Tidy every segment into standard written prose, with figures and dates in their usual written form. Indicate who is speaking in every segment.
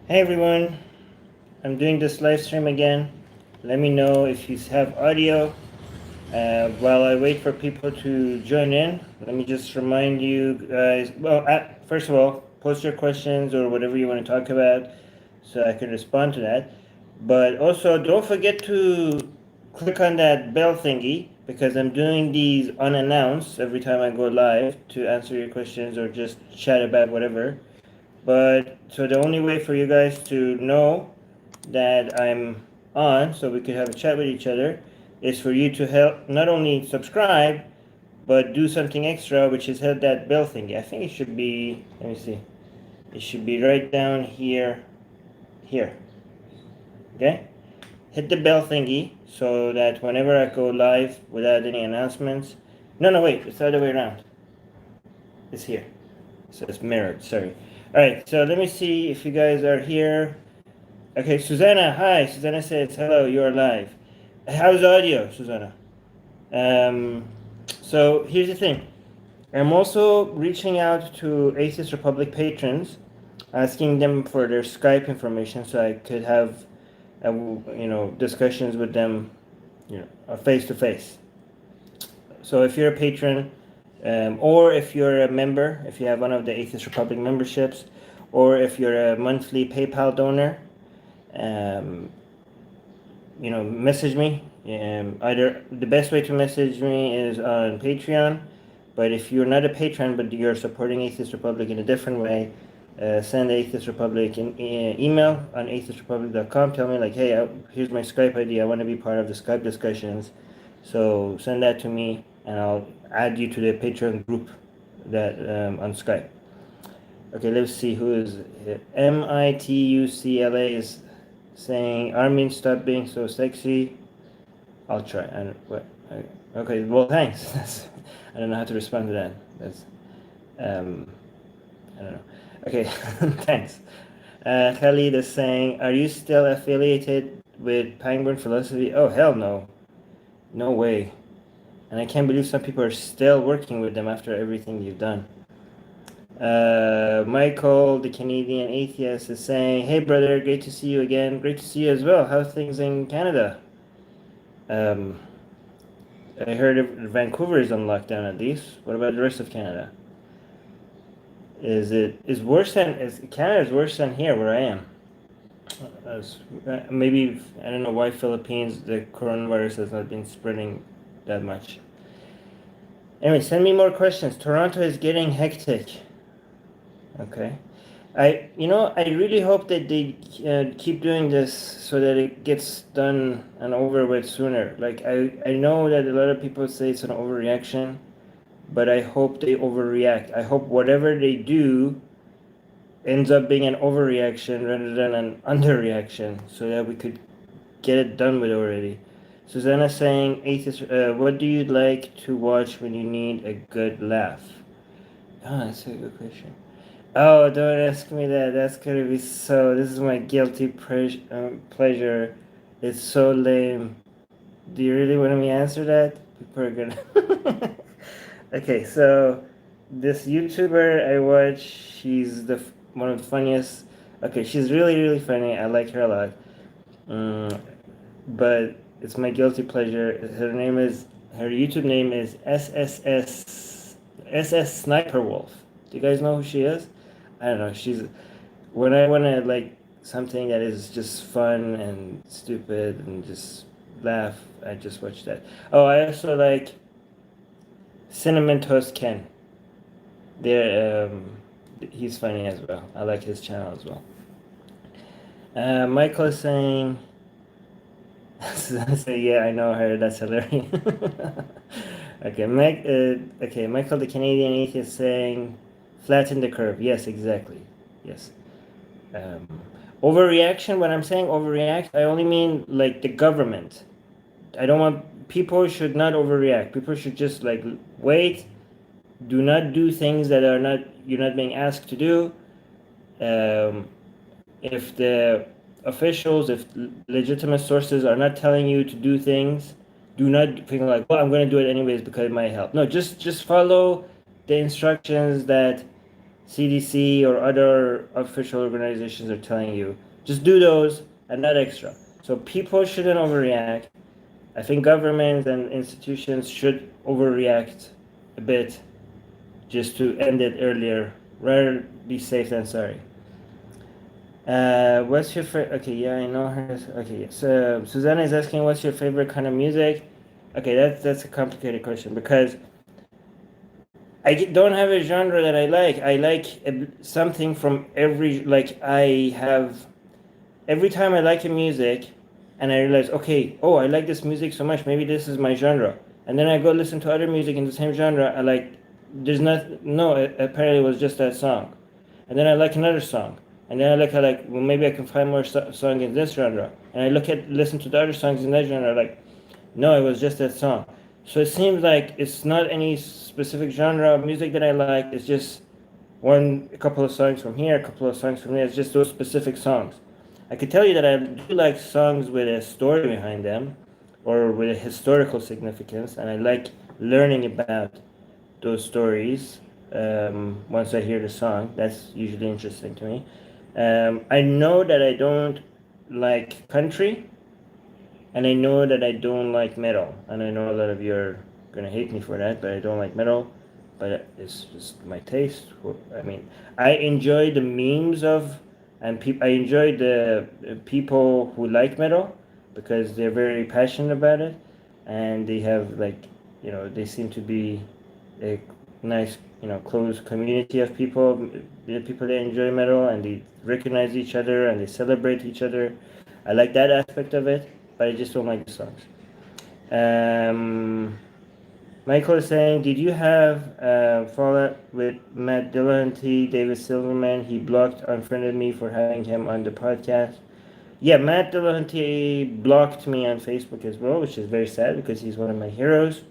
Speaker 1: Hey everyone, I'm doing this live stream again. Let me know if you have audio. While I wait for people to join in, let me just remind you guys. Well, first of all, post your questions or whatever you want to talk about so I can respond to that. But also, don't forget to click on that bell thingy because I'm doing these unannounced every time I go live to answer your questions or just chat about whatever. But so the only way for you guys to know that I'm on, so we could have a chat with each other, is for you to help not only subscribe, but do something extra, which is hit that bell thingy. I think it should be. Let me see. It should be right down here. Here. Okay. Hit the bell thingy so that whenever I go live without any announcements. No, no, wait. It's the other way around. It's here. So it's mirrored. Sorry. All right. So let me see if you guys are here. Okay, Susanna, hi. Susanna says, hello, you're live. How's audio, Susanna? Um, so here's the thing. I'm also reaching out to Atheist Republic patrons, asking them for their Skype information so I could have, discussions with them, face to face. So if you're a patron, or if you're a member, if you have one of the Atheist Republic memberships, or if you're a monthly PayPal donor, um, message me. Either the best way to message me is on Patreon, but if you're not a patron but you're supporting Atheist Republic in a different way, send Atheist Republic an email on atheistrepublic.com. Tell me like, hey, here's my Skype ID. I want to be part of the Skype discussions. So send that to me, and I'll add you to the Patreon group that on Skype. Okay, let's see who is MITUCLA is saying, Armin, stop being so sexy. I'll try. I don't, what? Okay, well, thanks. I don't know how to respond to that. That's, I don't know. Okay, thanks. Khalid is saying, are you still affiliated with Penguin Philosophy? Oh, hell no. No way. And I can't believe some people are still working with them after everything you've done. Michael, the Canadian atheist, is saying, hey brother, great to see you again. Great to see you as well. How's things in Canada? I heard Vancouver is on lockdown at least. What about the rest of Canada? Is worse than is Canada is worse than here where I am? Maybe I don't know why Philippines the coronavirus has not been spreading that much. Anyway, send me more questions. Toronto is getting hectic. Okay. I really hope that they keep doing this so that it gets done and over with sooner. Like, I know that a lot of people say it's an overreaction, but I hope they overreact. I hope whatever they do ends up being an overreaction rather than an underreaction so that we could get it done with already. Susanna saying, Atheist, what do you like to watch when you need a good laugh? Ah, that's a good question. Oh, don't ask me that. That's gonna be so. This is my guilty pleasure. It's so lame. Do you really want me to answer that? People are gonna. Okay, so this YouTuber I watch, she's one of the funniest. Okay, she's really really funny. I like her a lot. But it's my guilty pleasure. Her YouTube name is SS Sniper Wolf. Do you guys know who she is? I don't know. She's when I want to like something that is just fun and stupid and just laugh, I just watch that. Oh, I also like Cinnamon Toast Ken. There, he's funny as well. I like his channel as well. Michael is saying, say, yeah, I know her. That's hilarious. Okay, Michael, the Canadian atheist, saying, flatten the curve. Yes, exactly. Yes. Um, Overreaction. When I'm saying overreact, I only mean like the government. I don't want people should not overreact. People should just like wait. Do not do things that are not you're not being asked to do. If the officials, if legitimate sources are not telling you to do things, do not think like, well, I'm going to do it anyways because it might help. No, just follow the instructions that CDC or other official organizations are telling you. Just do those and not extra. So people shouldn't overreact. I think governments and institutions should overreact a bit just to end it earlier. Rather be safe than sorry. What's your favorite? Okay, yeah, I know her. Okay, yes. Susanna is asking, what's your favorite kind of music? Okay, that's a complicated question because I don't have a genre that I like. I like something from every, like, I have, every time I like a music and I realize, okay, oh, I like this music so much, maybe this is my genre. And then I go listen to other music in the same genre, I like, there's not, no, apparently it was just that song. And then I like another song. And then I like, well, maybe I can find more song in this genre. And I listen to the other songs in that genre, like, no, it was just that song. So it seems like it's not any specific genre of music that I like. It's just a couple of songs from here, a couple of songs from there. It's just those specific songs. I could tell you that I do like songs with a story behind them or with a historical significance, and I like learning about those stories once I hear the song. That's usually interesting to me. I know that I don't like country, and I know that I don't like metal, and I know a lot of you are gonna hate me for that, but I don't like metal. But it's just my taste. I mean, I enjoy the memes of, and I enjoy the people who like metal because they're very passionate about it, and they have like, they seem to be a nice, close community of people. The people that enjoy metal and they recognize each other and they celebrate each other. I like that aspect of it, but I just don't like the songs. Michael is saying, did you have fallout with Matt Dillahunty, David Silverman? He unfriended me for having him on the podcast. Yeah, Matt Dillahunty blocked me on Facebook as well, which is very sad because he's one of my heroes.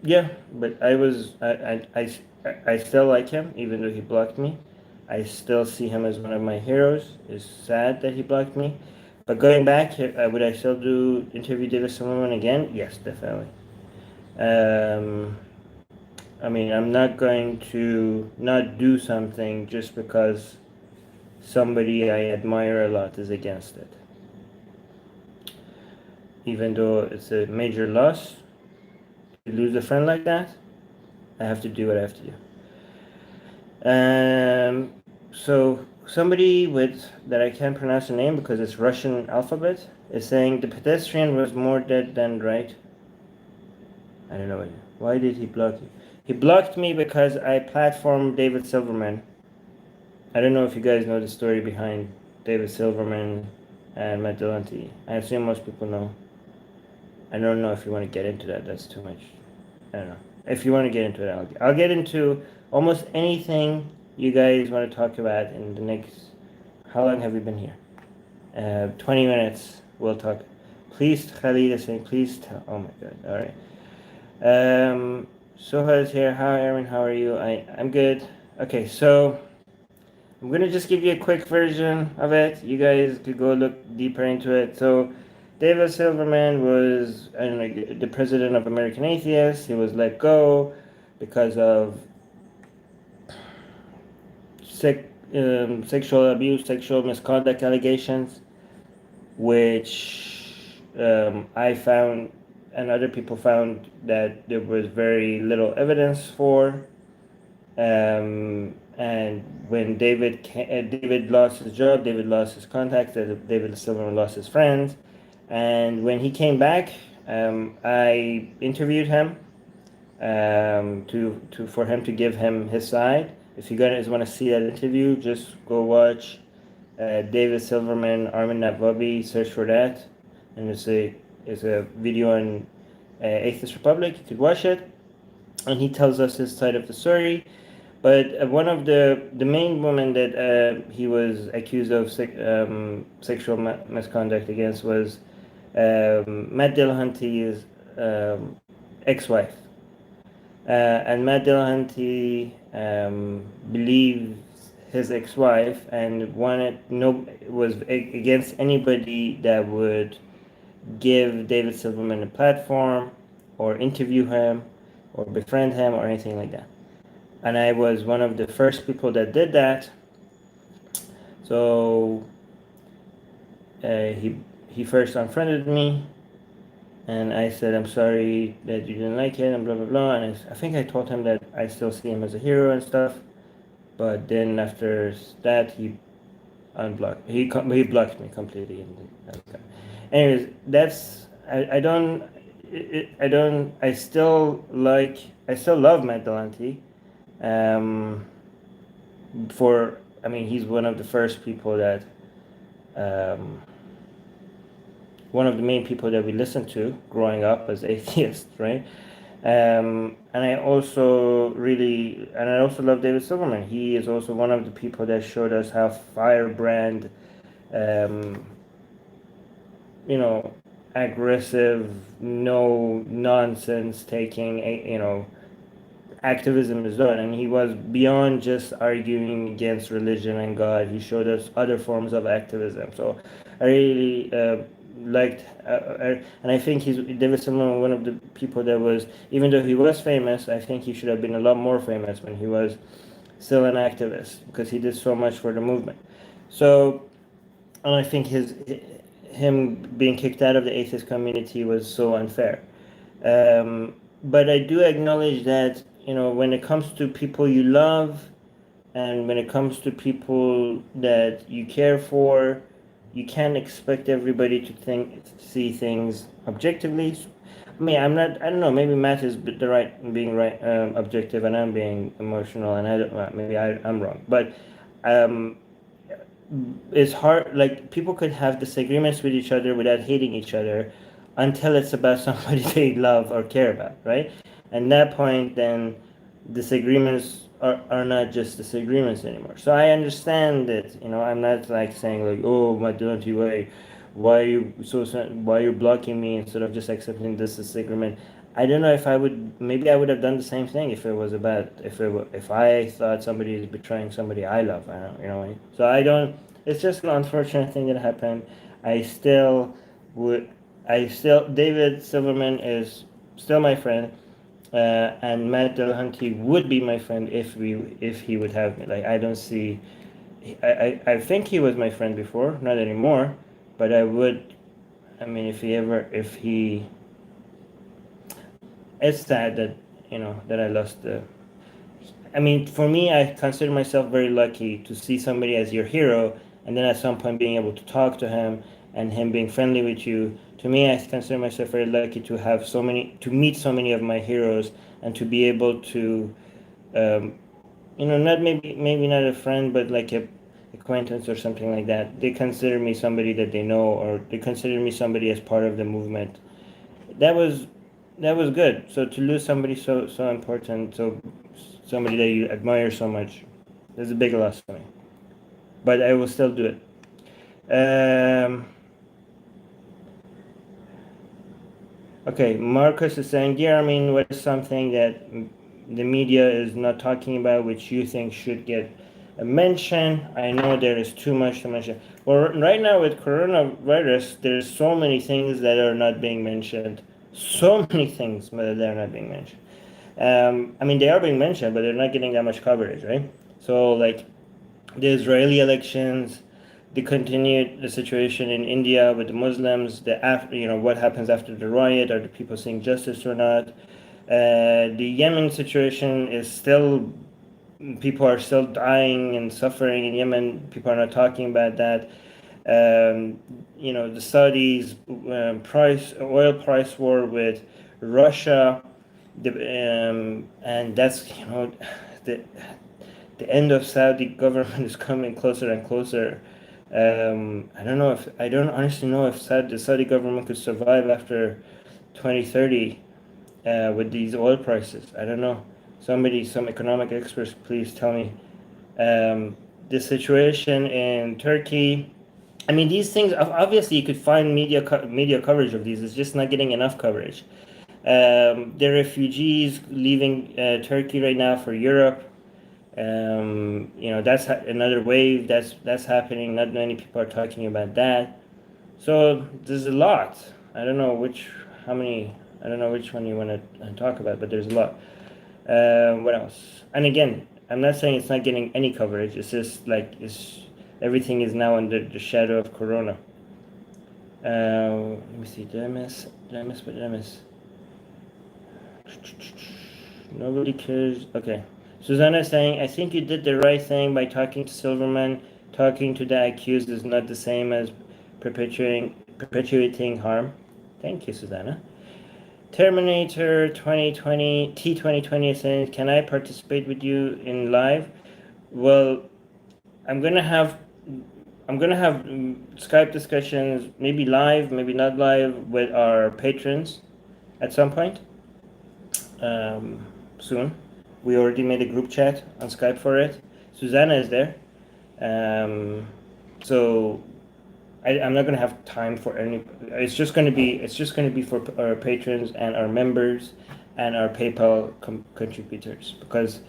Speaker 1: Yeah, but I still like him, even though he blocked me. I still see him as one of my heroes. It's sad that he blocked me. But going back, would I still interview David Silverman again? Yes, definitely. I mean, I'm not going to not do something just because somebody I admire a lot is against it. Even though it's a major loss, to lose a friend like that, I have to do what I have to do. So somebody that I can't pronounce the name because it's Russian alphabet is saying the pedestrian was more dead than right. I don't know why did he block you? He blocked me because I platformed David Silverman. I don't know if you guys know the story behind David Silverman and Matt Dillahunty. I assume most people know. I don't know if you want to get into that. That's too much. I don't know. If you want to get into it, I'll get into almost anything you guys want to talk about in the next. How long have we been here? 20 minutes. We'll talk. Please, Khalid is saying, please tell. Oh my God. All right. Soha is here. Hi, Armin. How are you? I'm good. Okay, so I'm gonna just give you a quick version of it. You guys could go look deeper into it. So, David Silverman was, I don't know, the president of American Atheists. He was let go because of sexual abuse, sexual misconduct allegations, which I found and other people found that there was very little evidence for. And when David lost his job, David lost his contacts, David Silverman lost his friends. And when he came back, I interviewed him for him to give him his side. If you guys want to see that interview, just go watch David Silverman, Armin Navabi, search for that. And it's a video on Atheist Republic. You could watch it. And he tells us his side of the story. But one of the main women that he was accused of sexual misconduct against was Matt Dillahunty's ex-wife. And Matt Dillahunty believes his ex-wife and was against anybody that would give David Silverman a platform or interview him or befriend him or anything like that. and I was one of the first people that did that. So he first unfriended me, and I said I'm sorry that you didn't like it, and blah blah blah. And I think I told him that I still see him as a hero and stuff. But then after that, he unblocked. He blocked me completely. Anyways, that's I don't. I don't. I still like. I still love Matt Delante. Um, I mean, he's one of the first people that, um, one of the main people that we listened to growing up as atheists, right? And I also love David Silverman. He is also one of the people that showed us how firebrand, um, you know, aggressive, no nonsense taking, activism is done. And he was beyond just arguing against religion and God. He showed us other forms of activism. So I really liked, and I think David Silverman, one of the people that was, even though he was famous, I think he should have been a lot more famous when he was still an activist, because he did so much for the movement. So, and I think him being kicked out of the atheist community was so unfair. But I do acknowledge that, when it comes to people you love, and when it comes to people that you care for, you can't expect everybody to see things objectively. I mean, I don't know, maybe Matt is being right, objective, and I'm being emotional, and I don't, maybe I'm wrong. But um, it's hard, like, people could have disagreements with each other without hating each other until it's about somebody they love or care about, right? And that point, then disagreements are not just disagreements anymore. So I understand that, I'm not like saying like, oh, my Dylan, why are you blocking me instead of just accepting this disagreement. I don't know if maybe I would have done the same thing if it was about, if I thought somebody is betraying somebody I love. I don't, so I don't, it's just an unfortunate thing that happened. I still would, David Silverman is still my friend, and Matt Delahunty would be my friend if he would have me. Like, I don't see, I think he was my friend before, not anymore, but I mean, if he, it's sad that, that I lost I mean, for me, I consider myself very lucky to see somebody as your hero, and then at some point being able to talk to him and him being friendly with you. To me, I consider myself very lucky to meet so many of my heroes, and to be able to, not maybe not a friend, but like a acquaintance or something like that. They consider me somebody that they know, or they consider me somebody as part of the movement. That was good. So to lose somebody so important, somebody that you admire so much, is a big loss for me. But I will still do it. Okay, Marcus is saying, dear Armin, what is something that the media is not talking about, which you think should get a mention? I know there is too much to mention. Well, right now with coronavirus, there's so many things that are not being mentioned. So many things that are not being mentioned. I mean, they are being mentioned, but they're not getting that much coverage, right? So, like, the Israeli elections, the situation in India with the Muslims, what happens after the riot, are the people seeing justice or not? The Yemen situation is still, people are still dying and suffering in Yemen. People are not talking about that. The Saudis' oil price war with Russia, and that's, the the end of Saudi government is coming closer and closer. I don't honestly know if the Saudi government could survive after 2030 with these oil prices. I don't know. Some economic experts, please tell me. The situation in Turkey. I mean, these things, obviously you could find media coverage of these. It's just not getting enough coverage. The refugees leaving Turkey right now for Europe. That's another wave that's happening. Not many people are talking about that. So there's a lot. I don't know which one you want to talk about, but there's a lot. What else? And again, I'm not saying it's not getting any coverage. It's just like everything is now under the shadow of Corona. Let me see. Did I miss? What did I miss? Nobody cares. Okay. Susanna saying, I think you did the right thing by talking to Silverman. Talking to the accused is not the same as perpetuating harm. Thank you, Susanna. Terminator 2020 T2020 is saying, can I participate with you in live? Well, I'm gonna have Skype discussions, maybe live, maybe not live, with our patrons at some point. Soon. We already made a group chat on Skype for it. Susanna is there. So I'm not gonna have time for any. It's just gonna be for our patrons and our members and our PayPal contributors, because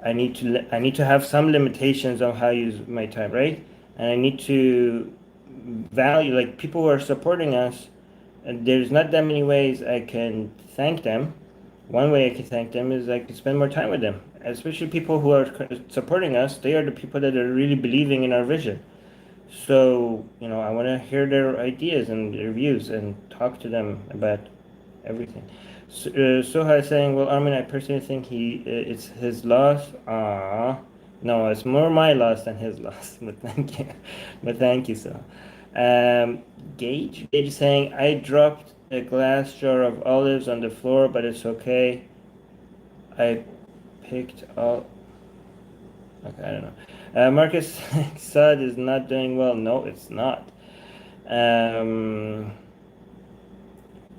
Speaker 1: I need to have some limitations on how I use my time, right? And I need to value, like, people who are supporting us. And there's not that many ways I can thank them. One way I can thank them is I can spend more time with them, especially people who are supporting us. They are the people that are really believing in our vision. So, I want to hear their ideas and their views and talk to them about everything. Soha is saying, well, Armin, I personally think it's his loss. No, it's more my loss than his loss. But thank you. So. Gage is saying, I dropped a glass jar of olives on the floor, but it's okay. I picked up. Okay, I don't know. Marcus Saad is not doing well. No, it's not.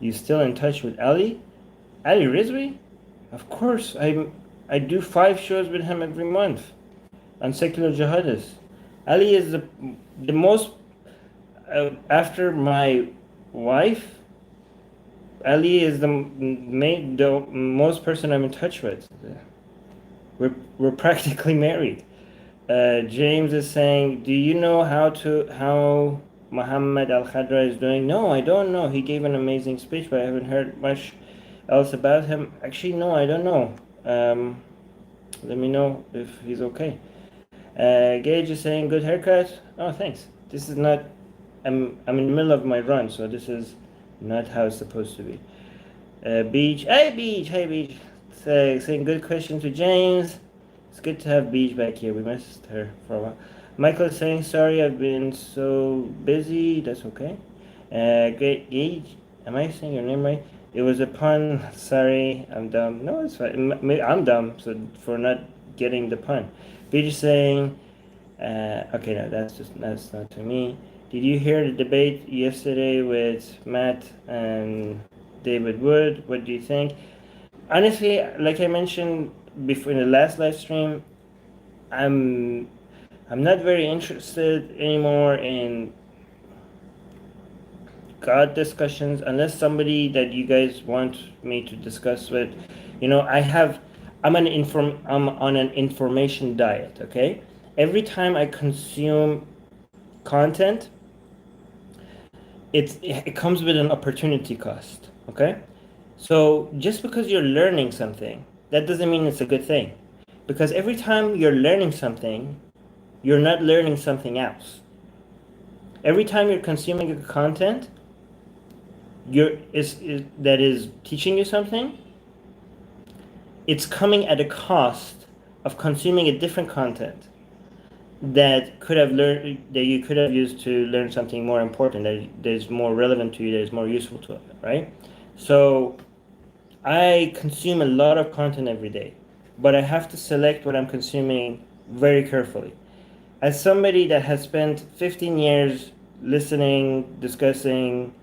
Speaker 1: You still in touch with Ali? Ali Rizvi? Of course. I do 5 shows with him every month on secular jihadists. Ali is the most, after my wife, Ali is the most person I'm in touch with. We're practically married. James is saying, do you know how Muhammad Al-Khadra is doing? No, I don't know. He gave an amazing speech, but I haven't heard much else about him. Actually, no, I don't know. Let me know if he's okay. Gage is saying, good haircut. Oh, thanks. This is not, I'm in the middle of my run, so this is not how it's supposed to be. Beach, hey Beach. Saying good question to James. It's good to have Beach back here. We missed her for a while. Michael is saying, sorry, I've been so busy. That's okay. Gage, am I saying your name right? It was a pun. Sorry, I'm dumb. No, it's fine. I'm dumb for not getting the pun. Beach is saying, okay, no, that's not to me. Did you hear the debate yesterday with Matt and David Wood? What do you think? Honestly, like I mentioned before in the last live stream, I'm not very interested anymore in God discussions unless somebody that you guys want me to discuss with. I'm on an information diet, okay? Every time I consume content, it comes with an opportunity cost, okay? So just because you're learning something, that doesn't mean it's a good thing. Because every time you're learning something, you're not learning something else. Every time you're consuming a content that is teaching you something, it's coming at a cost of consuming a different content that you could have used to learn something more important, that is more relevant to you, that is more useful to it, right? So I consume a lot of content every day, but I have to select what I'm consuming very carefully. As somebody that has spent 15 years listening, discussing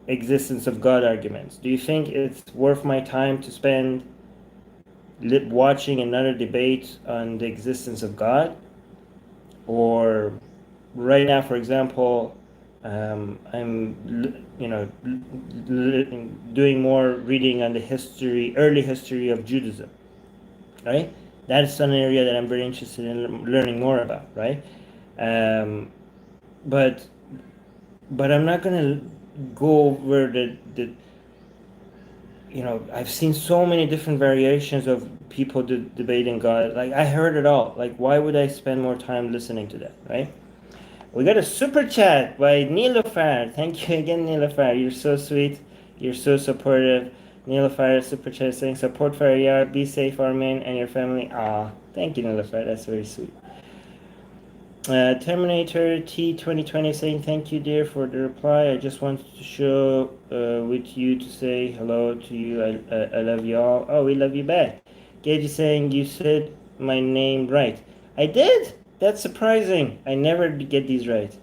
Speaker 1: existence of God arguments, do you think it's worth my time to spend watching another debate on the existence of God? Or right now, for example, I'm doing more reading on the early history of Judaism, right? That's an area that I'm very interested in learning more about, right? But I'm not gonna go over I've seen so many different variations of people debating God. Like, I heard it all. Like, why would I spend more time listening to that, right? We got a super chat by Nilofar. Thank you again, Nilofar. You're so sweet. You're so supportive. Nilofar super chat saying support for Yar. Be safe, Armin, and your family. Ah, thank you, Nilofar. That's very sweet. Terminator T 2020 saying thank you, dear, for the reply. I just wanted to show with you to say hello to you. I love you all. Oh, we love you back. Gage is saying you said my name right. I did. That's surprising. I never get these right.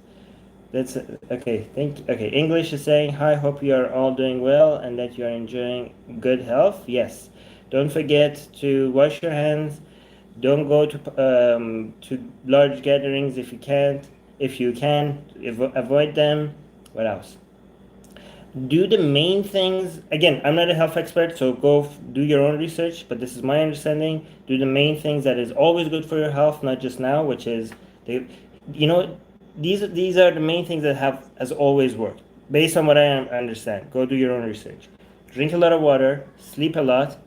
Speaker 1: That's okay. Okay, English is saying hi. Hope you are all doing well and that you are enjoying good health. Yes. Don't forget to wash your hands. Don't go to large gatherings if you can't. If you can, avoid them. What else? Do the main things. Again, I'm not a health expert, so go do your own research. But this is my understanding. Do the main things that is always good for your health, not just now, which is the, you know, these are the main things that have has always worked based on what I understand. Go do your own research. Drink a lot of water. Sleep a lot.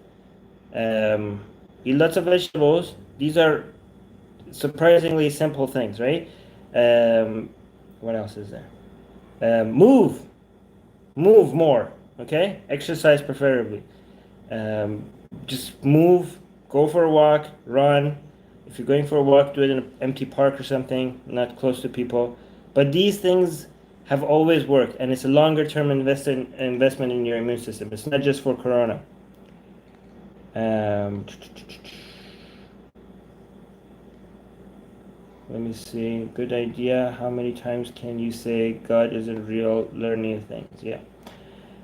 Speaker 1: Eat lots of vegetables. These are surprisingly simple things, right? What else is there? Move more. Okay, exercise preferably. Just move. Go for a walk. Run. If you're going for a walk, do it in an empty park or something, not close to people. But these things have always worked, and it's a longer term investment in your immune system. It's not just for corona. Let me see. Good idea. How many times can you say God isn't real? Learn new things. Yeah.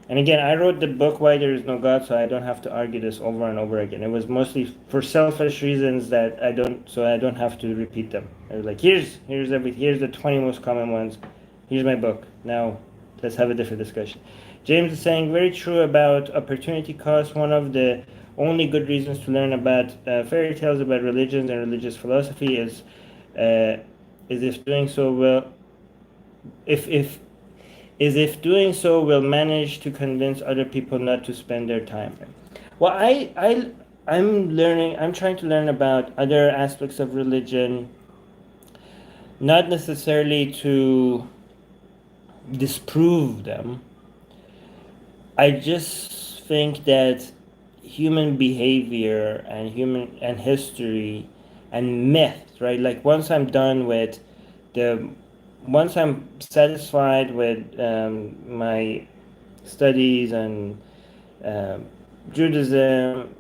Speaker 1: And again, I wrote the book Why There Is No God, so I don't have to argue this over and over again. It was mostly for selfish reasons that I don't have to repeat them. I was like, here's the 20 most common ones. Here's my book. Now, let's have a different discussion. James is saying very true about opportunity cost. One of the only good reasons to learn about fairy tales about religions and religious philosophy is if doing so will if doing so will manage to convince other people not to spend their time. Well, I'm trying to learn about other aspects of religion, not necessarily to disprove them. I just think that human behavior and history and myth, right? Like once I'm satisfied with my studies and Judaism,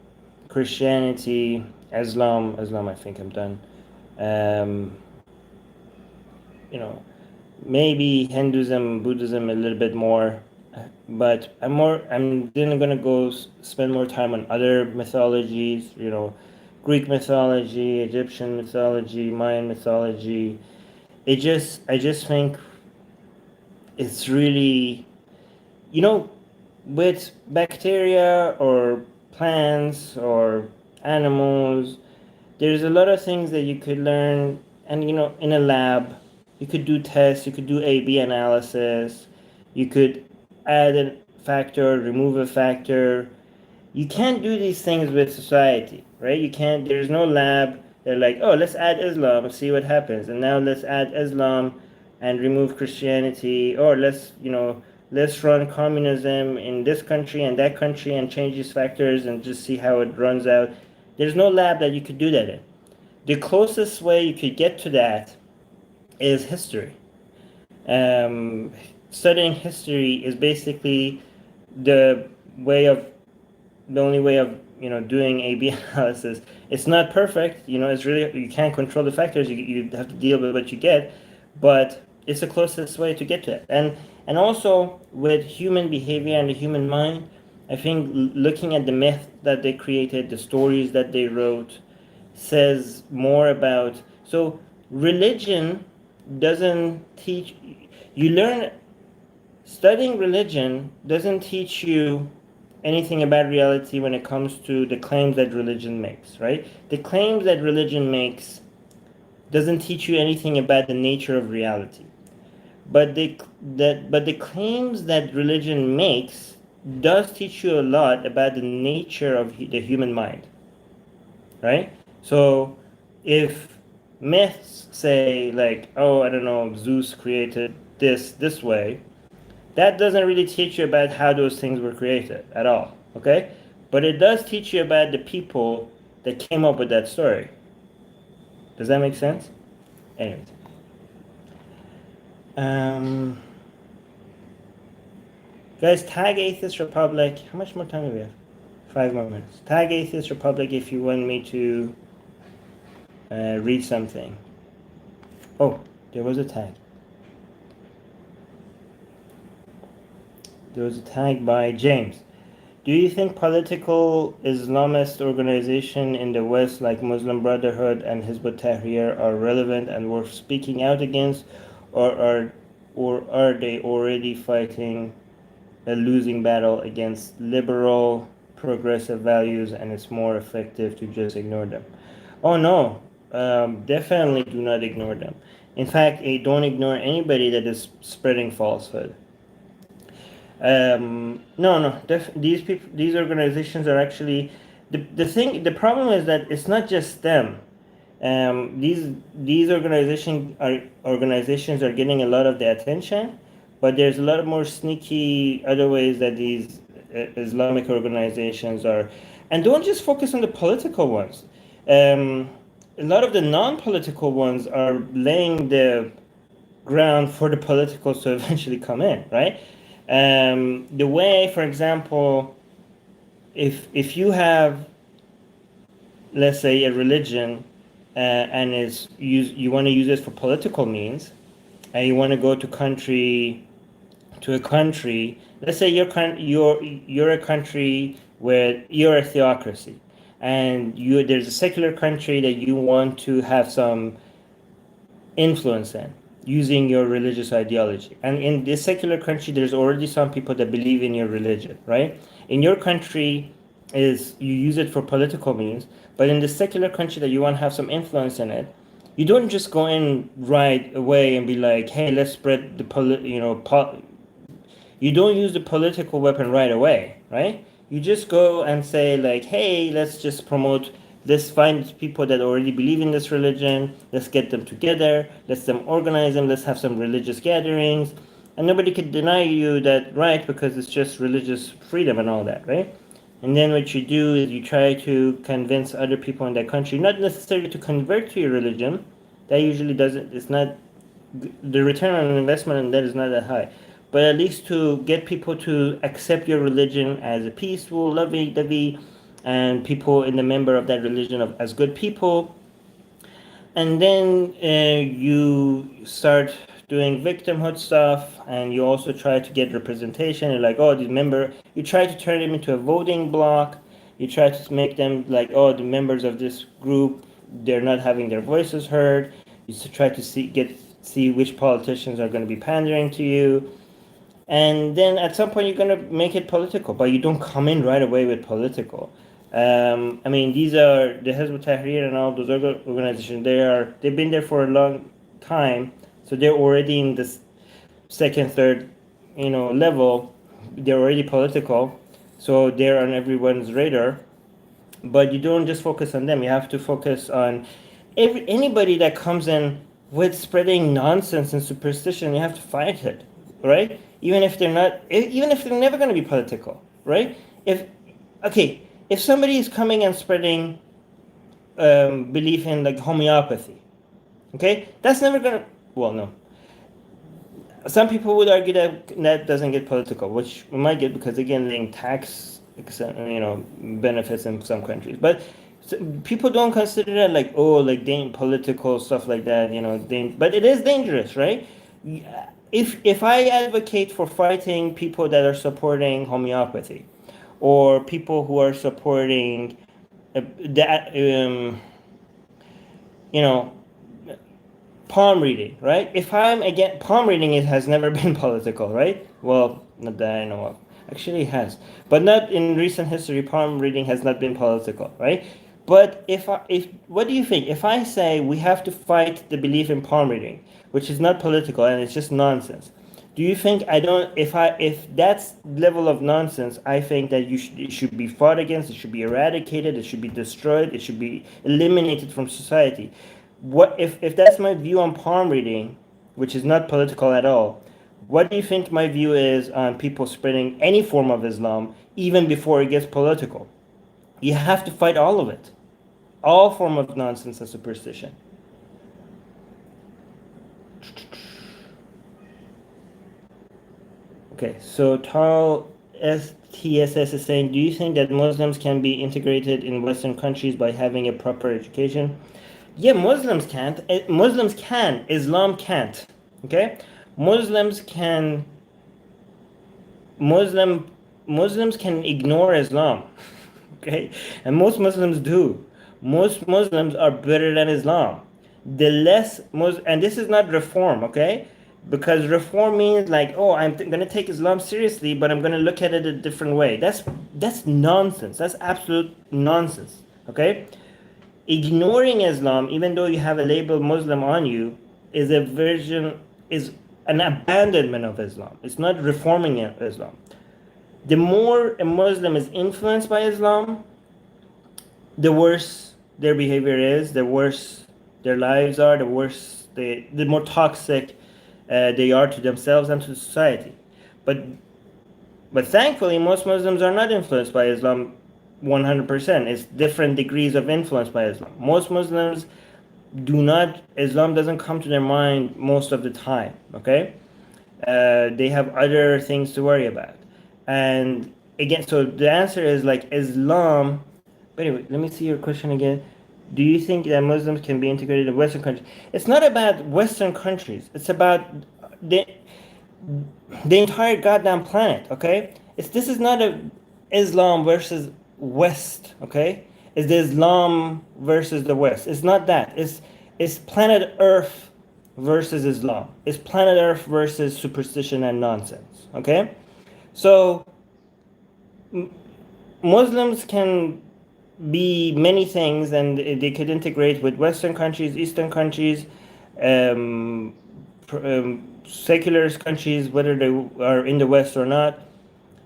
Speaker 1: Christianity, Islam, I think I'm done. Maybe Hinduism, Buddhism a little bit more, but I'm then gonna go spend more time on other mythologies, Greek mythology, Egyptian mythology, Mayan mythology. I just think it's really, with bacteria or plants or animals, there's a lot of things that you could learn, and in a lab, you could do tests, you could do A/B analysis, you could add a factor, remove a factor. You can't do these things with society, right? You can't. There's no lab. They're like, oh, let's add Islam and see what happens, and now let's add Islam and remove Christianity, or let's run communism in this country and that country and change these factors and just see how it runs out. There's no lab that you could do that in. The closest way you could get to that is history. Studying history is basically the only way of doing A/B analysis. It's not perfect. It's really, you can't control the factors. You have to deal with what you get, but it's the closest way to get to it. And also with human behavior and the human mind, I think looking at the myth that they created, the stories that they wrote, says more about. So religion doesn't teach you learn studying religion doesn't teach you anything about reality when it comes to the claims that religion makes, right? The claims that religion makes doesn't teach you anything about the nature of reality. But the claims that religion makes does teach you a lot about the nature of the human mind, right? So if myths say like, oh, I don't know, Zeus created this way, that doesn't really teach you about how those things were created at all, okay? But it does teach you about the people that came up with that story. Does that make sense? Anyways. Guys, tag Atheist Republic. How much more time do we have? 5 more minutes. Tag Atheist Republic if you want me to read something. Oh, there was a tag. There was a tag by James. Do you think political Islamist organization in the West like Muslim Brotherhood and Hizb ut-Tahrir are relevant and worth speaking out against, or are they already fighting a losing battle against liberal progressive values and it's more effective to just ignore them? Oh no, definitely do not ignore them. In fact, don't ignore anybody that is spreading falsehood. No. These organizations are actually the problem is that it's not just them. These organizations are getting a lot of the attention, but there's a lot of more sneaky other ways that these Islamic organizations are, and don't just focus on the political ones. A lot of the non-political ones are laying the ground for the politicals to eventually come in, right? The way, for example, if you have, let's say, a religion and you want to use it for political means, and you want to go to a country, let's say you're a country where you're a theocracy, and there's a secular country that you want to have some influence in using your religious ideology. And in this secular country, there's already some people that believe in your religion, right? In your country, you use it for political means, but in the secular country that you want to have some influence in it, you don't just go in right away and be like, hey, let's spread the you don't use the political weapon right away, right? You just go and say like, hey, let's find people that already believe in this religion, let's get them together, let's organize them, let's have some religious gatherings, and nobody could deny you that right, because it's just religious freedom and all that, right? And then what you do is you try to convince other people in that country, not necessarily to convert to your religion. That usually it's not, the return on investment on that is not that high. But at least to get people to accept your religion as a peaceful, lovey-dovey, and people in the member of that religion as good people. And then you start doing victimhood stuff, and you also try to get representation. You're like, oh, you try to turn them into a voting bloc. You try to make them like, oh, the members of this group, they're not having their voices heard. You try to see which politicians are going to be pandering to you. And then at some point you're going to make it political, but you don't come in right away with political. These are the Hizb ut-Tahrir and all those other organizations. They've been there for a long time, so they're already in this second, third, level. They're already political, so they're on everyone's radar. But you don't just focus on them. You have to focus on anybody that comes in with spreading nonsense and superstition. You have to fight it, right? Even if they're never going to be political, right? If somebody is coming and spreading belief in like homeopathy, okay, that's never gonna. Well, no. Some people would argue that doesn't get political, which we might get because again, they tax, benefits in some countries. But people don't consider that like political stuff like that, But it is dangerous, right? If I advocate for fighting people that are supporting homeopathy, or people who are supporting palm reading, right? If I'm against palm reading, it has never been political, right? Well, not that I know of. Actually, it has, but not in recent history. Palm reading has not been political, right? But if what do you think? If I say we have to fight the belief in palm reading, which is not political and it's just nonsense, Do you think if that's level of nonsense, I think that it should be fought against, it should be eradicated, it should be destroyed, it should be eliminated from society. What if that's my view on palm reading, which is not political at all? What do you think my view is on people spreading any form of Islam, even before it gets political? You have to fight all of it, all form of nonsense and superstition. Okay, so Tarl STSS is saying, do you think that Muslims can be integrated in Western countries by having a proper education? Yeah, Muslims can't. Muslims can. Islam can't. Okay, Muslims can. Muslims can ignore Islam. Okay, and most Muslims do. Most Muslims are better than Islam. The less and this is not reform. Okay, because reform means like, oh, I'm gonna take Islam seriously, but I'm gonna look at it a different way. That's nonsense. That's absolute nonsense. Okay. Ignoring Islam, even though you have a label Muslim on you, is an abandonment of Islam. It's not reforming Islam. The more a Muslim is influenced by Islam, the worse their behavior is, the worse their lives are, the more toxic they are to themselves and to society. But thankfully, most Muslims are not influenced by Islam 100%. It's different degrees of influence by Islam. Most Muslims Islam doesn't come to their mind most of the time, okay? They have other things to worry about. And again, so the answer is like Islam. But anyway, let me see your question again. Do you think that Muslims can be integrated in Western countries? It's not about Western countries. It's about the entire goddamn planet, okay? This is not a Islam versus West, okay? It's the Islam versus the West. It's not that. It's planet Earth versus Islam. It's planet Earth versus superstition and nonsense, okay? So Muslims can be many things, and they could integrate with Western countries, Eastern countries, secular countries, whether they are in the West or not.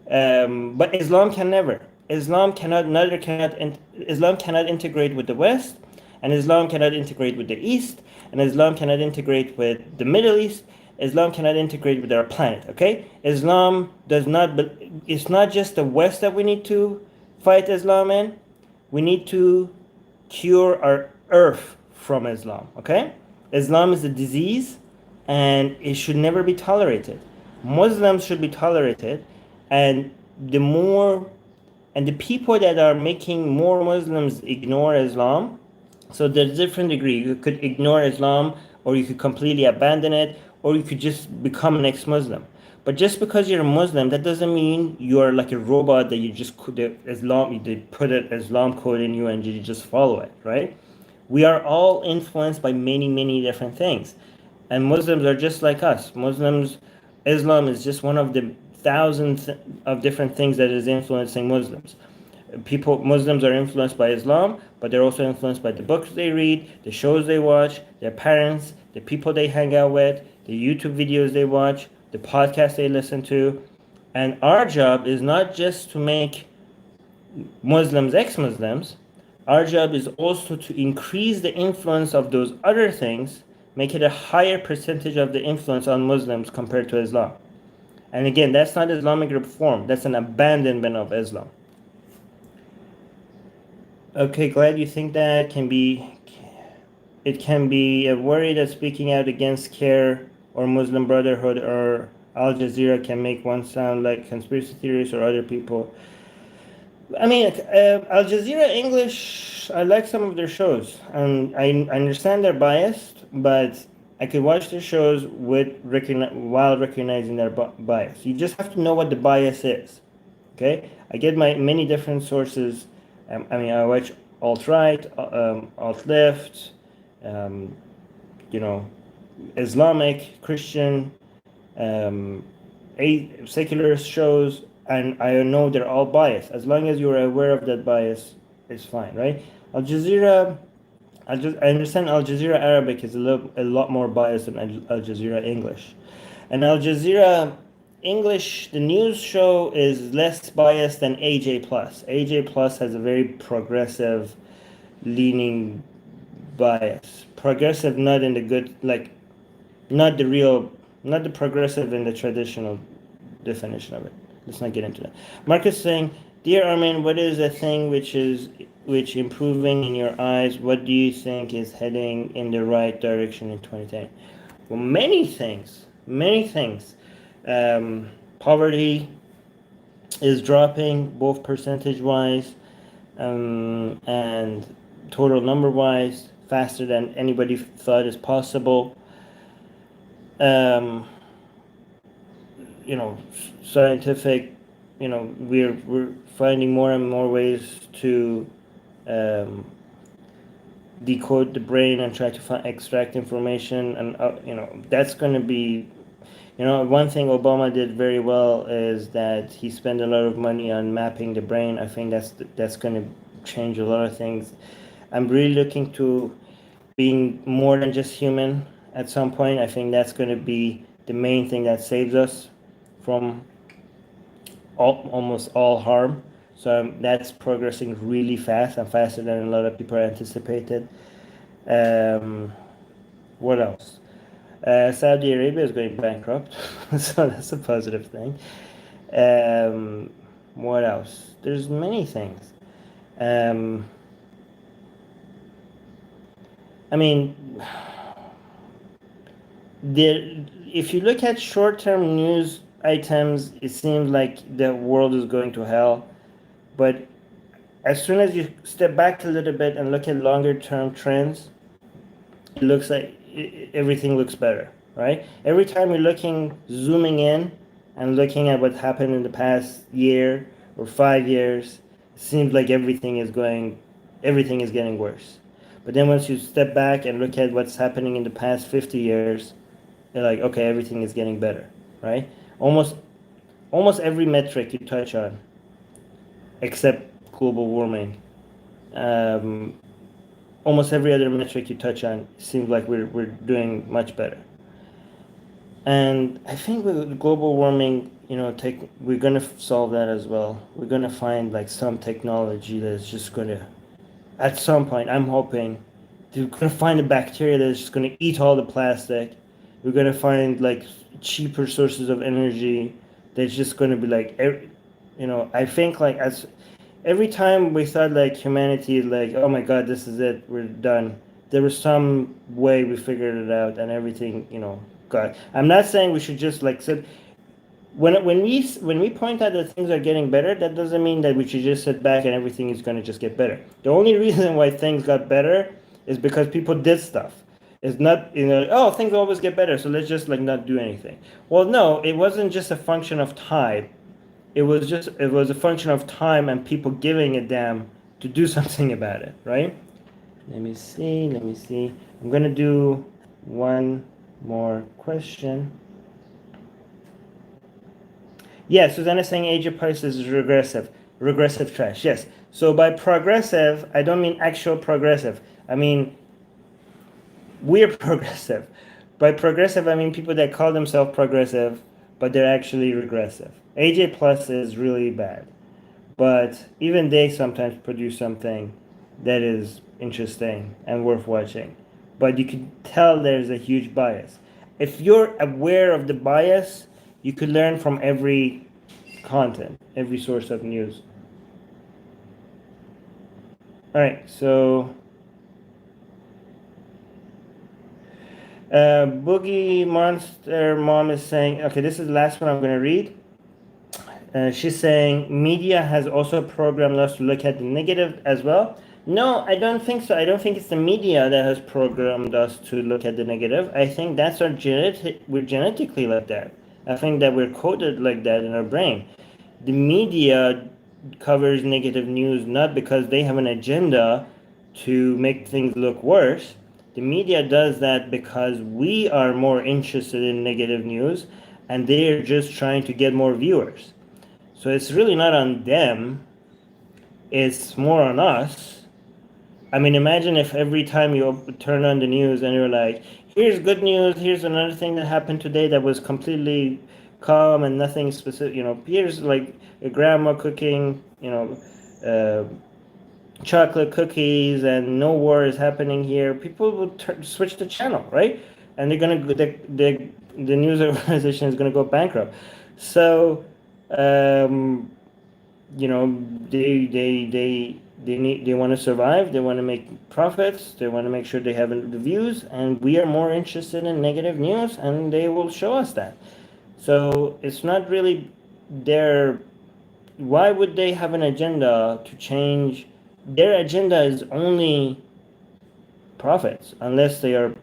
Speaker 1: But Islam can never. Islam cannot integrate with the West, and Islam cannot integrate with the East, and Islam cannot integrate with the Middle East. Islam cannot integrate with our planet. Okay, Islam does not. But it's not just the West that we need to fight Islam in. We need to cure our earth from Islam. Okay, Islam is a disease, and it should never be tolerated. Muslims should be tolerated, and the people that are making more Muslims ignore Islam. So there's a different degree. You could ignore Islam, or you could completely abandon it, or you could just become an ex-Muslim. But just because you're a Muslim, that doesn't mean you're like a robot that you just they put an Islam code in you and you just follow it, right? We are all influenced by many, many different things. And Muslims are just like us. Islam is just one of the thousands of different things that is influencing Muslims. Muslims are influenced by Islam, but they're also influenced by the books they read, the shows they watch, their parents, the people they hang out with, the YouTube videos they watch, the podcasts they listen to. And our job is not just to make Muslims ex-Muslims. Our job is also to increase the influence of those other things, make it a higher percentage of the influence on Muslims compared to Islam. And again, that's not Islamic reform. That's an abandonment of Islam. Okay, glad you think that it can be a worry that speaking out against CARE or Muslim Brotherhood or Al Jazeera can make one sound like conspiracy theorists or other people. I mean, Al Jazeera English, I like some of their shows. And I understand they're biased, but I could watch their shows while recognizing their bias. You just have to know what the bias is. Okay? I get my many different sources. I watch alt-right, alt-left, Islamic, Christian, secular shows, and I know they're all biased. As long as you're aware of that bias, it's fine, right? Al Jazeera, I understand Al Jazeera Arabic is a lot more biased than Al Jazeera English. And Al Jazeera English, the news show is less biased than AJ Plus. AJ Plus has a very progressive leaning bias. Progressive, not in the good, like, not the real, not the progressive in the traditional definition of it. Let's not get into that. Marcus saying, "Dear Armin, what is a thing which improving in your eyes? What do you think is heading in the right direction in 2010?" Well, many things, many things. Poverty is dropping both percentage wise and total number wise faster than anybody thought is possible. Um, Scientific, we're finding more and more ways to um, decode the brain and try to extract information, and that's going to be, one thing Obama did very well is that he spent a lot of money on mapping the brain. I think that's going to change a lot of things. I'm really looking to being more than just human at some point. I think that's going to be the main thing that saves us from almost all harm. So that's progressing really fast and faster than a lot of people anticipated. What else? Saudi Arabia is going bankrupt, so that's a positive thing. What else? There's many things. I mean, if you look at short-term news items, it seems like the world is going to hell. But as soon as you step back a little bit and look at longer-term trends, it looks like everything looks better, right? Every time you're zooming in and looking at what happened in the past year or 5 years, it seems like everything is getting worse. But then once you step back and look at what's happening in the past 50 years, you're like, okay, everything is getting better, right? Almost every metric you touch on, except global warming, almost every other metric you touch on seems like we're doing much better. And I think with global warming, we're gonna solve that as well. We're gonna find like some technology that's just gonna, at some point, I'm hoping, we're gonna find a bacteria that's just gonna eat all the plastic. We're gonna find like cheaper sources of energy that's just gonna be like, I think like as every time we thought like humanity is like, oh my God, this is it, we're done. There was some way we figured it out, and everything, got. I'm not saying we should just like sit. When we point out that things are getting better, that doesn't mean that we should just sit back and everything is going to just get better. The only reason why things got better is because people did stuff. It's not, oh, things always get better, so let's just like not do anything. Well, no, it wasn't just a function of time. It was a function of time and people giving a damn to do something about it, right? Let me see. I'm going to do one more question. Yeah, Susanna is saying age of prices is regressive trash. Yes. So by progressive, I don't mean actual progressive. I mean we're progressive. By progressive, I mean people that call themselves progressive, but they're actually regressive. AJ Plus is really bad, but even they sometimes produce something that is interesting and worth watching. But you can tell there's a huge bias. If you're aware of the bias, you could learn from every content, every source of news. All right, so Boogie Monster Mom is saying, okay, this is the last one I'm going to read. She's saying media has also programmed us to look at the negative as well. No, I don't think so. I don't think it's the media that has programmed us to look at the negative. I think that's our we're genetically like that. I think that we're coded like that in our brain. The media covers negative news not because they have an agenda to make things look worse. The media does that because we are more interested in negative news and they're just trying to get more viewers. So it's really not on them, it's more on us. I mean, imagine if every time you turn on the news and you're like, here's good news. Here's another thing that happened today that was completely calm and nothing specific. Here's like a grandma cooking, uh, chocolate cookies, and no war is happening here. People will switch the channel, right? And they're gonna the news organization is gonna go bankrupt. So, um, you know, they want to survive. They want to make profits. They want to make sure they have the views, and we are more interested in negative news, and they will show us that. So it's not really their. Why would they have an agenda to change? Their agenda is only profits, unless they are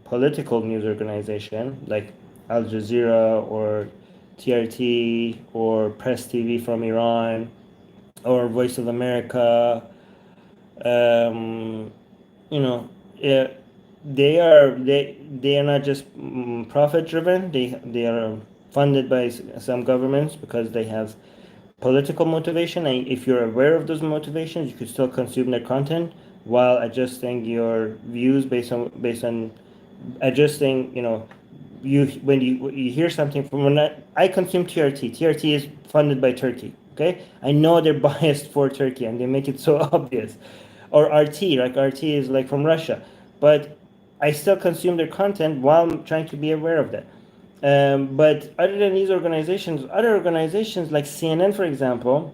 Speaker 1: political news organization like Al Jazeera or TRT or Press TV from Iran or Voice of America. Um, you know, yeah, they are not just profit driven. They are funded by some governments because they have political motivation. And if you're aware of those motivations, you could still consume their content while adjusting your views based on adjusting. You when you hear something from when I consume TRT. TRT is funded by Turkey. Okay, I know they're biased for Turkey and they make it so obvious. Or RT, like RT is like from Russia, but I still consume their content while I'm trying to be aware of that. But other than these organizations, other organizations like CNN, for example,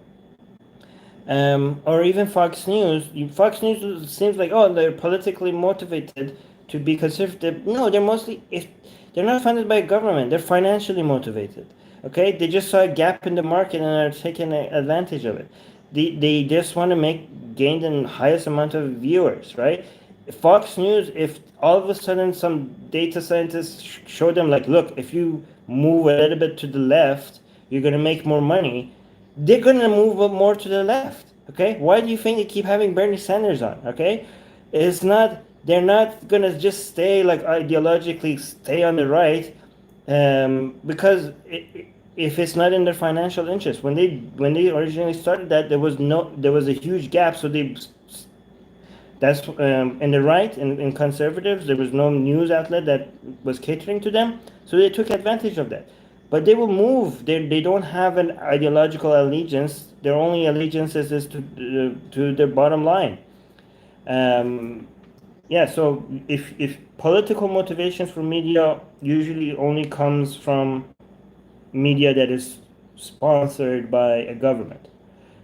Speaker 1: or even Fox News. Fox News seems like, oh, they're politically motivated to be conservative. No, they're mostly, if they're not funded by government, they're financially motivated. Okay, they just saw a gap in the market and are taking advantage of it. They just want to gain the highest amount of viewers, right? Fox News, if all of a sudden some data scientists show them like, look, if you move a little bit to the left, you're gonna make more money, they're gonna move more to the left. Okay, why do you think they keep having Bernie Sanders on? Okay, it's not. They're not gonna just stay like ideologically stay on the right, because if it's not in their financial interest. When they originally started that, there was a huge gap. So that's in the right in conservatives, there was no news outlet that was catering to them, so they took advantage of that. But they will move. They don't have an ideological allegiance. Their only allegiance is to their bottom line. Um, yeah. So if political motivations for media usually only comes from media that is sponsored by a government.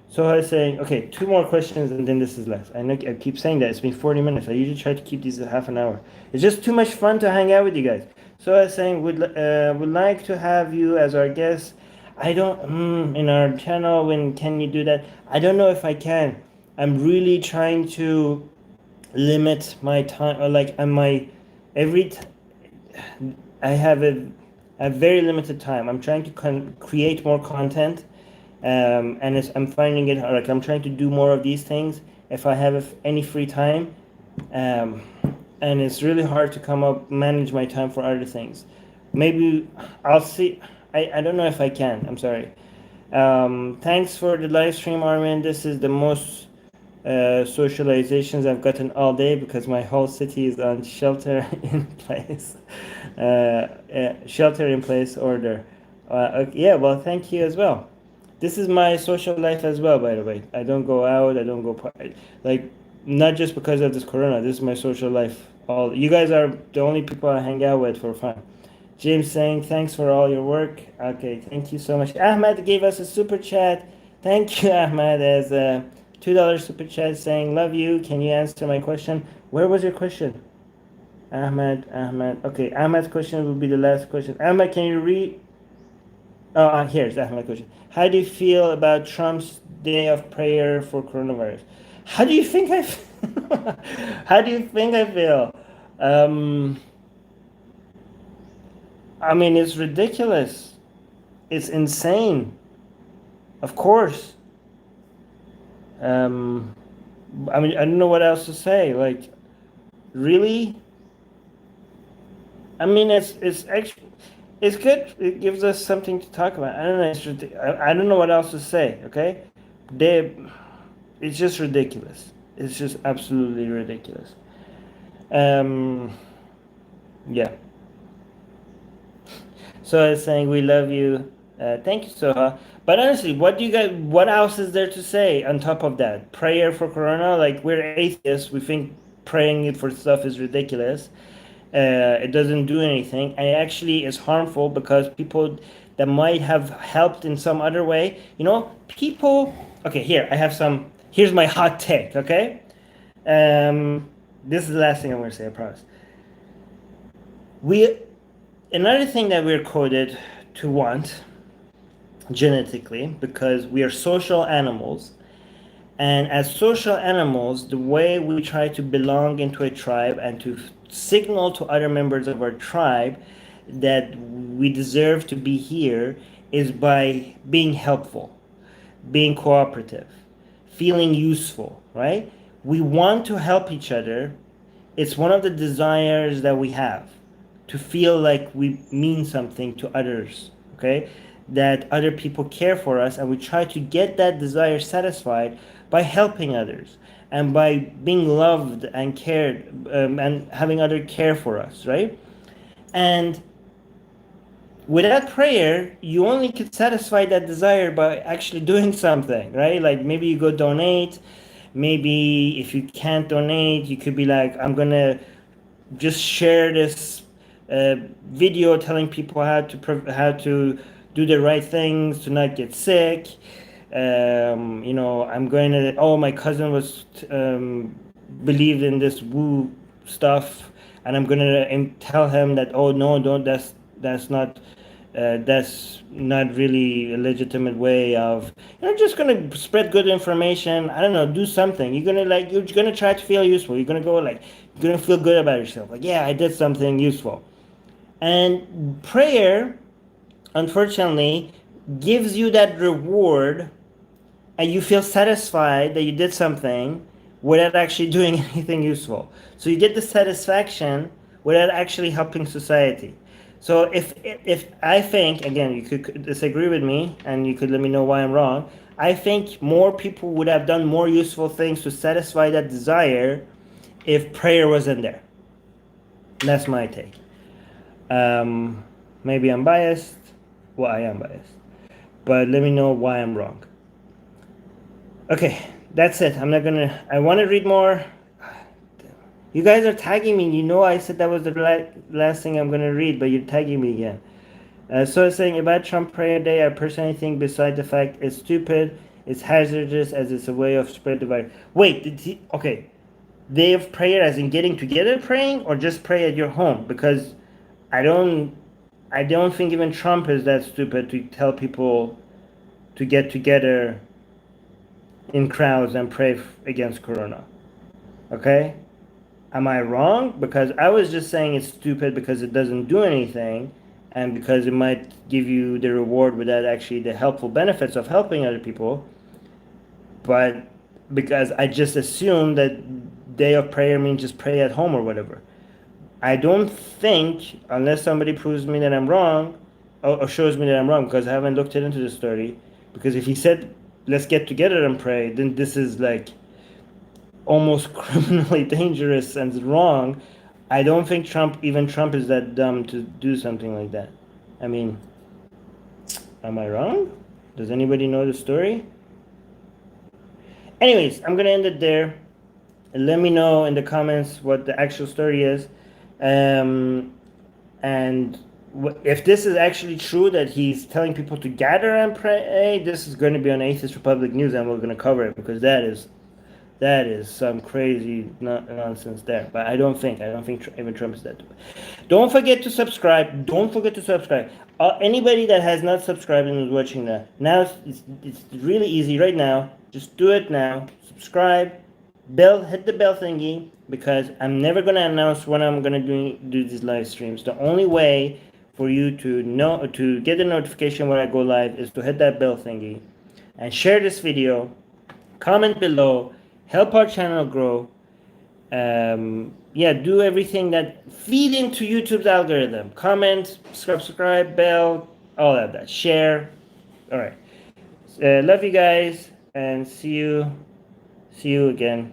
Speaker 1: So I was saying, okay, two more questions and then this is last. I know I keep saying that. It's been 40 minutes. I usually try to keep these at half an hour. It's just too much fun to hang out with you guys. So I was saying, would like to have you as our guest. I don't, in our channel, when can you do that? I don't know if I can. I'm really trying to limit my time, or like, every, I have a very limited time. I'm trying to create more content, and I'm finding it like I'm trying to do more of these things if I have any free time, um, and it's really hard to manage my time for other things. Maybe I'll see. I don't know if I can. I'm sorry. Thanks for the live stream, Armin. This is the most socializations I've gotten all day because my whole city is on shelter in place, shelter in place order. Yeah, well, thank you as well. This is my social life as well, by the way. I don't go out. I don't go like, not just because of this corona. This is my social life. All you guys are the only people I hang out with for fun. James saying thanks for all your work. Okay, thank you so much. Ahmed gave us a super chat. Thank you, Ahmed, as a $2 super chat saying love you. Can you answer my question? Where was your question? Ahmed. Okay, Ahmed's question will be the last question. Ahmed, can you read? Oh, here's Ahmed's question. How do you feel about Trump's day of prayer for coronavirus? How do you think I feel? How do you think I feel? I mean, it's ridiculous. It's insane. Of course. I mean, I don't know what else to say. Like, really? I mean, it's actually it's good. It gives us something to talk about. I don't know. I don't know what else to say. Okay, it's just ridiculous. It's just absolutely ridiculous. Um, Yeah. So I was saying we love you. Thank you, Soha. But honestly, what do you guys? What else is there to say on top of that? Prayer for Corona? Like we're atheists, we think praying it for stuff is ridiculous. It doesn't do anything, and it actually is harmful because people that might have helped in some other way, people. Okay, here I have some. Here's my hot take. Okay, this is the last thing I'm going to say. I promise. We Another thing that we're coded to want genetically because we are social animals. And as social animals, the way we try to belong into a tribe and to signal to other members of our tribe that we deserve to be here is by being helpful, being cooperative, feeling useful, right? We want to help each other. It's one of the desires that we have to feel like we mean something to others, okay? That other people care for us, and we try to get that desire satisfied by helping others and by being loved and cared and having other care for us, right? And without prayer, you only could satisfy that desire by actually doing something, right? Like maybe you go donate. Maybe if you can't donate, you could be like, I'm gonna just share this video telling people how to do the right things to not get sick. I'm going to. Oh, my cousin was believed in this woo stuff, and I'm gonna tell him that. Oh no, don't. That's not really a legitimate way of. You're just gonna spread good information. I don't know. Do something. You're gonna try to feel useful. You're gonna go like. You're gonna feel good about yourself. Like yeah, I did something useful. And prayer, unfortunately, gives you that reward and you feel satisfied that you did something without actually doing anything useful. So you get the satisfaction without actually helping society. So if I think again, you could disagree with me and you could let me know why I'm wrong. I think more people would have done more useful things to satisfy that desire if prayer wasn't there. That's my take. Maybe I'm biased. Well, I am biased. But let me know why I'm wrong. Okay, that's it. I'm not gonna. I want to read more. You guys are tagging me. You know I said that was the last thing I'm gonna read, but you're tagging me again. So it's saying about Trump Prayer Day, I personally think, besides the fact it's stupid, it's hazardous as it's a way of spread the virus. Wait, okay, day of prayer as in getting together praying, or just pray at your home? Because I don't, I don't think even Trump is that stupid to tell people to get together in crowds and pray against Corona. Okay? Am I wrong? Because I was just saying it's stupid because it doesn't do anything and because it might give you the reward without actually the helpful benefits of helping other people. But because I just assumed that day of prayer means just pray at home or whatever. I don't think, unless somebody proves me that I'm wrong, or shows me that I'm wrong, because I haven't looked into the story. Because if he said, let's get together and pray, then this is like almost criminally dangerous and wrong. I don't think even Trump is that dumb to do something like that. I mean, am I wrong? Does anybody know the story? Anyways, I'm gonna end it there. Let me know in the comments what the actual story is. And if this is actually true that he's telling people to gather and pray, this is going to be on Atheist Republic News, and we're going to cover it because that is some crazy nonsense there. But I don't think even Trump is that. Don't forget to subscribe. Don't forget to subscribe. Anybody that has not subscribed and is watching that, now it's really easy right now. Just do it now. Subscribe. Hit the bell thingy, because I'm never gonna announce when I'm gonna do these live streams. The only way for you to get the notification when I go live is to hit that bell thingy and share this video, comment below, help our channel grow. Do everything that feed into YouTube's algorithm. Comment, subscribe, bell, all of that. Share. All right. Love you guys, and see you again.